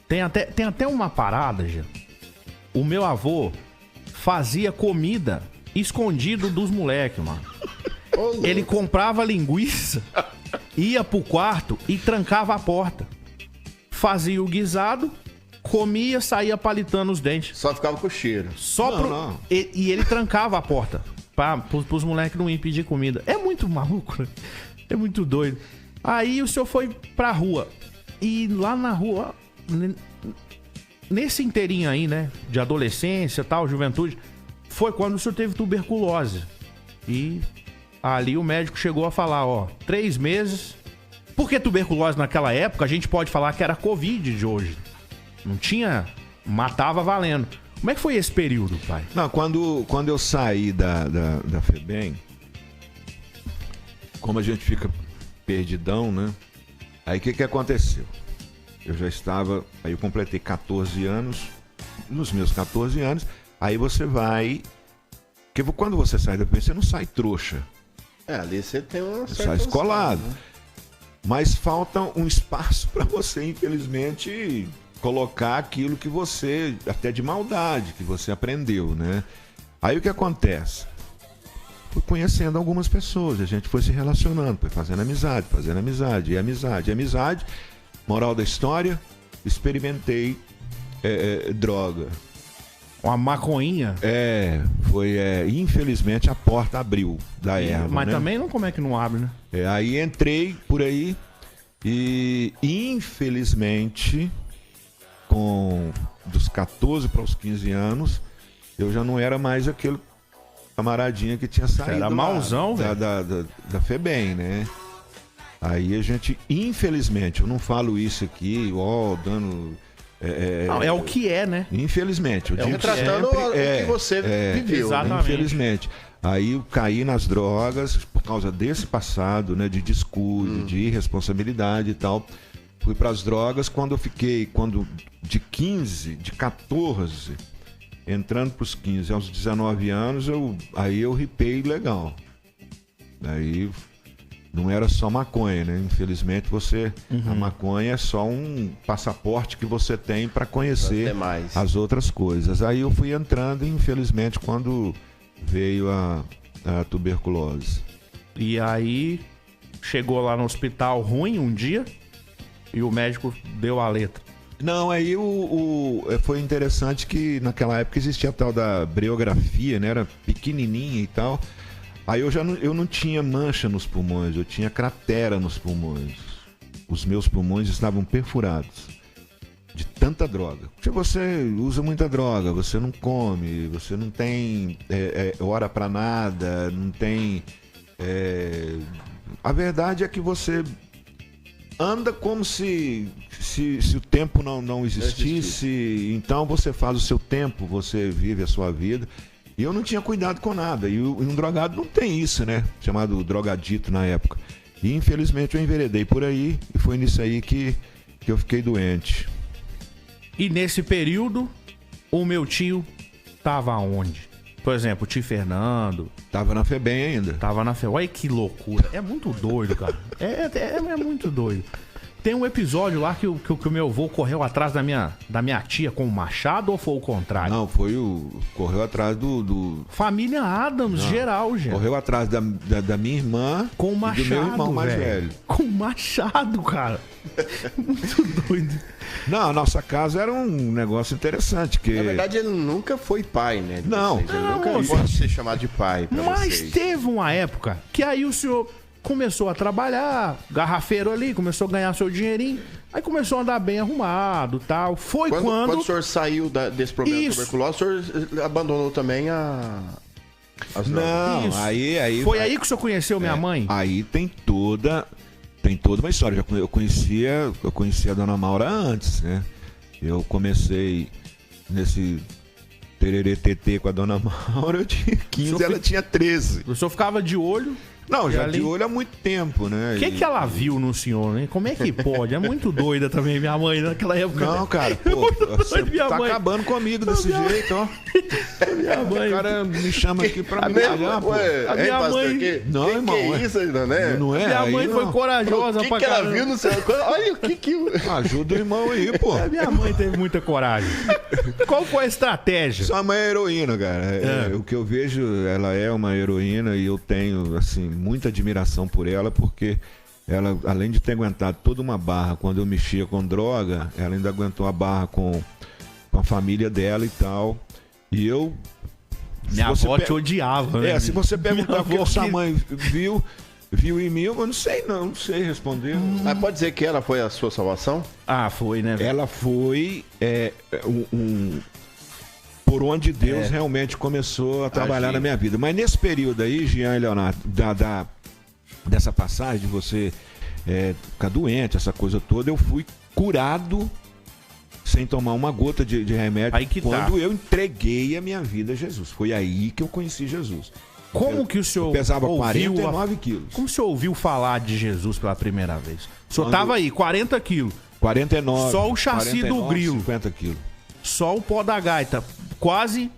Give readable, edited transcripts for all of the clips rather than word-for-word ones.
Tem até uma parada, já. O meu avô fazia comida escondido dos moleques, mano. Ele comprava linguiça, ia pro quarto e trancava a porta. Fazia o guisado, comia, saía palitando os dentes. Só ficava com cheiro. E ele trancava a porta pros moleques não irem pedir comida. É muito maluco, né? É muito doido. Aí o senhor foi pra rua. E lá na rua, nesse inteirinho aí, né? De adolescência, tal, juventude, foi quando o senhor teve tuberculose. E ali o médico chegou a falar, 3 meses. Porque tuberculose naquela época, a gente pode falar que era Covid de hoje. Não tinha... Matava valendo. Como é que foi esse período, pai? Não, quando eu saí da FEBEM, como a gente fica perdidão, né? Aí o que aconteceu? Eu já estava... Aí eu completei 14 anos. Nos meus 14 anos, aí você vai... Porque quando você sai da FEBEM, você não sai trouxa. Ali você tem uma certa... Você sai escolado. Né? Mas falta um espaço para você, infelizmente... colocar aquilo que você, até de maldade, que você aprendeu, né? Aí o que acontece? Fui conhecendo algumas pessoas, a gente foi se relacionando, foi fazendo amizade, e amizade. Moral da história, experimentei droga. Uma maconhinha? Infelizmente a porta abriu da erva, mas né? também como é que não abre, né? Aí entrei por aí e infelizmente... dos 14 para os 15 anos, eu já não era mais aquele camaradinha que tinha saído. Era mauzão, velho. Da FEBEM, né? Aí a gente, infelizmente, eu não falo isso aqui, dando... não, é o que é, né? Infelizmente. Eu digo tratando o que você viveu. Exatamente. Infelizmente. Aí eu caí nas drogas por causa desse passado, né? De descuido, de irresponsabilidade e tal. Fui para as drogas de 14, entrando para os 15 aos 19 anos, aí eu ripei legal. Aí não era só maconha, né? Infelizmente a maconha é só um passaporte que você tem para conhecer as outras coisas. Aí eu fui entrando, infelizmente, quando veio a tuberculose. E aí chegou lá no hospital ruim um dia. E o médico deu a letra. Não, aí foi interessante que naquela época existia a tal da briografia, né? Era pequenininha e tal. Aí eu não tinha mancha nos pulmões, eu tinha cratera nos pulmões. Os meus pulmões estavam perfurados de tanta droga. Porque você usa muita droga, você não come, você não tem hora pra nada, não tem... A verdade é que você... anda como se o tempo não existisse. Então você faz o seu tempo, você vive a sua vida. E eu não tinha cuidado com nada. E um drogado não tem isso, né? Chamado drogadito na época. E infelizmente eu enveredei por aí. E foi nisso aí que eu fiquei doente. E nesse período, o meu tio tava onde? Por exemplo, o tio Fernando. Tava na FEBEM ainda. Tava na FEBEM. Olha que loucura. É muito doido, cara. É muito doido. Tem um episódio lá que o meu avô correu atrás da minha tia com o machado ou foi o contrário? Não, correu atrás do... Família Adams, geral, gente. Correu atrás da minha irmã com o machado, e do meu irmão mais velho. Com o machado, cara. Muito doido. Não, a nossa casa era um negócio interessante. Que... Na verdade, ele nunca foi pai, né? Não. Ele nunca pode ser chamado de pai pra vocês. Mas teve uma época que aí o senhor começou a trabalhar, garrafeiro ali, começou a ganhar seu dinheirinho, aí começou a andar bem arrumado e tal. Foi quando o senhor saiu desse problema de tuberculose, o senhor abandonou também as drogas? Não, aí... Foi aí que o senhor conheceu minha mãe? Aí tem toda uma história. Eu conhecia a Dona Maura antes, né? Eu comecei nesse tererê TT com a Dona Maura, eu tinha 15, ela tinha 13. O senhor ficava de olho? Não, já ali... de olho há muito tempo, né? O que ela viu no senhor, né? Como é que pode? É muito doida também, minha mãe, naquela época. Não, cara, pô, você tá acabando comigo desse jeito, ó. Minha mãe... O cara me chama aqui pra me olhar, pô. A minha mãe... Não, irmão. Que é isso ainda, né? Não é? Minha mãe foi corajosa pra que ela caramba. viu no seu... Olha o que... Ajuda o irmão aí, pô. A minha mãe teve muita coragem. Qual foi a estratégia? Sua mãe é heroína, cara. O que eu vejo, ela é uma heroína e eu tenho, assim, muita admiração por ela, porque ela, além de ter aguentado toda uma barra quando eu mexia com droga, ela ainda aguentou a barra com a família dela e tal. E eu... Minha avó te odiava, né? Se você perguntar o que sua que... mãe viu em mim, eu não sei responder. Mas pode dizer que ela foi a sua salvação? Ah, foi, né? Ela foi por onde Deus realmente começou a trabalhar na minha vida. Mas nesse período aí, Jean e Leonardo, dessa passagem de você ficar doente, essa coisa toda, eu fui curado sem tomar uma gota de remédio aí que quando eu entreguei a minha vida a Jesus. Foi aí que eu conheci Jesus. Como que o senhor pesava ouviu 49 quilos. Como o senhor ouviu falar de Jesus pela primeira vez? O senhor tava aí, 40 quilos. 49. Só o chassi 49, do grilo. 50 quilos. Só o pó da gaita. Quase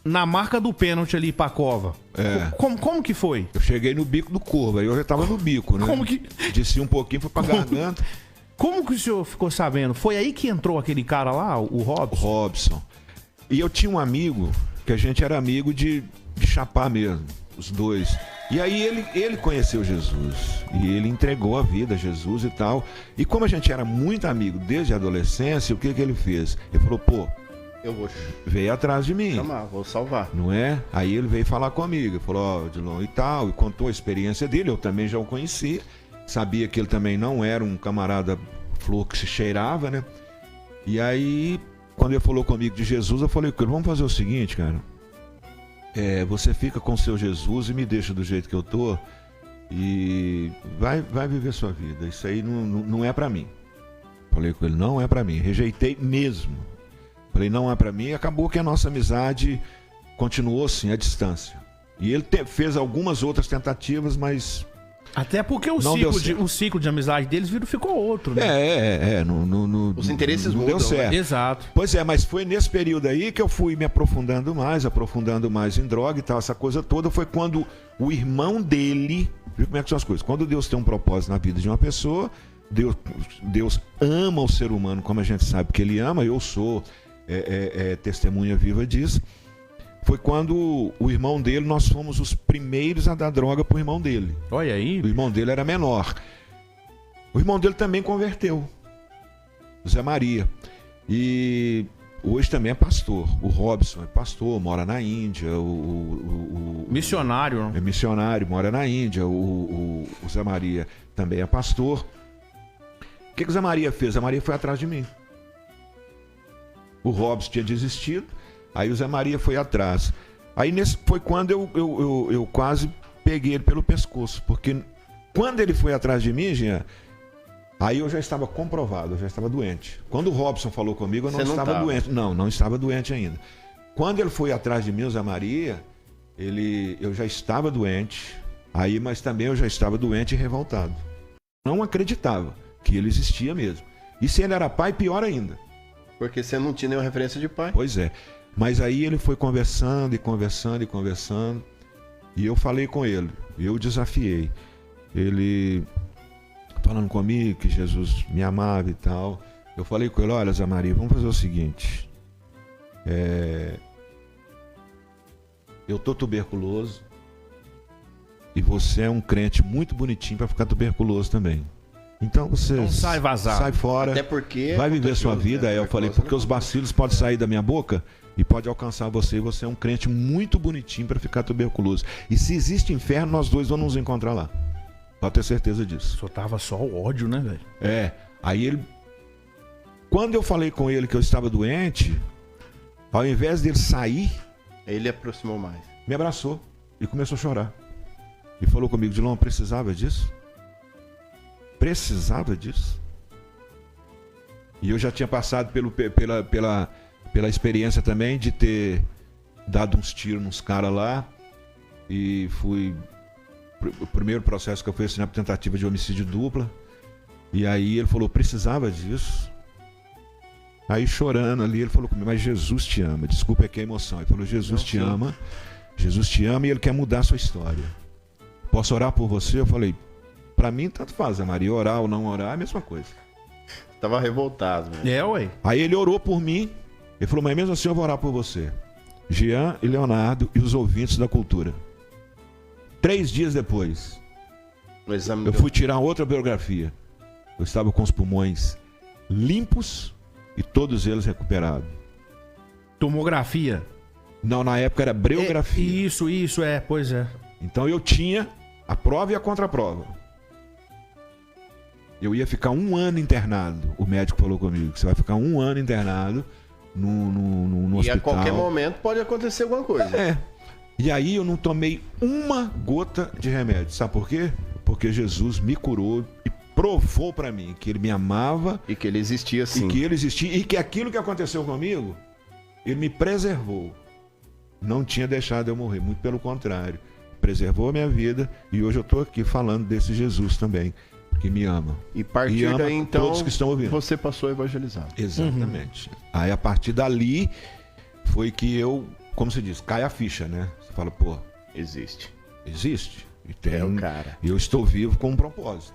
na marca do pênalti ali pra cova. Como que foi? Eu cheguei no bico do corvo, aí eu já tava no bico, né? Como que... Desci um pouquinho, fui pra garganta. Como que o senhor ficou sabendo? Foi aí que entrou aquele cara lá, o Robson? Robson. E eu tinha um amigo, que a gente era amigo de chapar mesmo, os dois. E aí ele conheceu Jesus. E ele entregou a vida a Jesus e tal. E como a gente era muito amigo desde a adolescência, o que ele fez? Ele falou, pô, eu vou... veio atrás de mim. Vou salvar. Não é? Aí ele veio falar comigo. Ele falou, ó, Dilon e tal. E contou a experiência dele. Eu também já o conheci. Sabia que ele também não era um camarada flor que se cheirava, né? E aí, quando ele falou comigo de Jesus, eu falei com ele, vamos fazer o seguinte, cara. Você fica com o seu Jesus e me deixa do jeito que eu tô e vai viver sua vida. Isso aí não é pra mim. Falei com ele, não é pra mim. Rejeitei mesmo. Falei, não é pra mim. E acabou que a nossa amizade continuou assim, à distância. E ele fez algumas outras tentativas, mas... Até porque o ciclo de amizade deles ficou outro, né? Os interesses não mudam, deu certo. Né? Exato. Pois é, mas foi nesse período aí que eu fui me aprofundando mais em droga e tal, essa coisa toda. Foi quando o irmão dele... Viu como é que são as coisas? Quando Deus tem um propósito na vida de uma pessoa, Deus ama o ser humano como a gente sabe que ele ama. Eu sou testemunha viva disso. Foi quando o irmão dele, nós fomos os primeiros a dar droga pro irmão dele. Olha aí. O irmão dele era menor. O irmão dele também converteu. Zé Maria. E hoje também é pastor. O Robson é pastor, mora na Índia. Missionário. É missionário, mora na Índia. O Zé Maria também é pastor. O que o Zé Maria fez? Zé Maria foi atrás de mim. O Robson tinha desistido. Aí o Zé Maria foi atrás. Aí foi quando eu quase peguei ele pelo pescoço. Porque quando ele foi atrás de mim, Jean, aí eu já estava comprovado, eu já estava doente. Quando o Robson falou comigo, eu não estava doente. Não estava doente ainda. Quando ele foi atrás de mim, o Zé Maria, eu já estava doente. Aí, mas também eu já estava doente e revoltado. Não acreditava que ele existia mesmo. E se ele era pai, pior ainda. Porque você não tinha nenhuma referência de pai. Pois é. Mas aí ele foi conversando. E eu falei com ele. Eu desafiei. Ele falando comigo que Jesus me amava e tal. Eu falei com ele, olha, Zé Maria, vamos fazer o seguinte. Eu tô tuberculoso. E você é um crente muito bonitinho para ficar tuberculoso também. Então você sai vazado. Sai fora. Até porque vai viver sua vida. Aí eu falei, porque os bacilos podem sair da minha boca e pode alcançar você. E você é um crente muito bonitinho para ficar tuberculoso. E se existe inferno, nós dois vamos nos encontrar lá. Pode ter certeza disso. Só tava só o ódio, né, velho? Aí ele... Quando eu falei com ele que eu estava doente, ao invés dele sair... Ele aproximou mais. Me abraçou e começou a chorar. E falou comigo, Dilon, precisava disso? Precisava disso? E eu já tinha passado pela experiência também de ter dado uns tiros nos caras lá. E fui o primeiro processo que eu fui assinar por tentativa de homicídio dupla. E aí ele falou, precisava disso. Aí chorando ali, ele falou comigo, mas Jesus te ama. Desculpa aqui a emoção. Ele falou, Jesus te ama. Jesus te ama e ele quer mudar a sua história. Posso orar por você? Eu falei, pra mim tanto faz, Maria. Orar ou não orar é a mesma coisa. Tava revoltado, né? Ué. Aí ele orou por mim. Ele falou, mas mesmo assim eu vou orar por você. Jean e Leonardo e os ouvintes da cultura. 3 dias depois, eu fui tirar outra biografia. Eu estava com os pulmões limpos e todos eles recuperados. Tomografia? Não, na época era breografia. Isso, pois é. Então eu tinha a prova e a contraprova. Eu ia ficar 1 ano internado. O médico falou comigo que você vai ficar 1 ano internado no hospital. E a qualquer momento pode acontecer alguma coisa. É. E aí eu não tomei uma gota de remédio. Sabe por quê? Porque Jesus me curou e provou pra mim que ele me amava. E que ele existia sim. E que ele existia. E que aquilo que aconteceu comigo, ele me preservou. Não tinha deixado eu morrer. Muito pelo contrário. Preservou a minha vida. E hoje eu tô aqui falando desse Jesus também. Que me ama. E a partir daí, então, todos que estão ouvindo. Você passou a evangelizar. Exatamente. Aí, a partir dali, foi que eu, como se diz, cai a ficha, né? Você fala, pô... Existe. Existe. E tem, É o cara. E eu estou vivo com um propósito.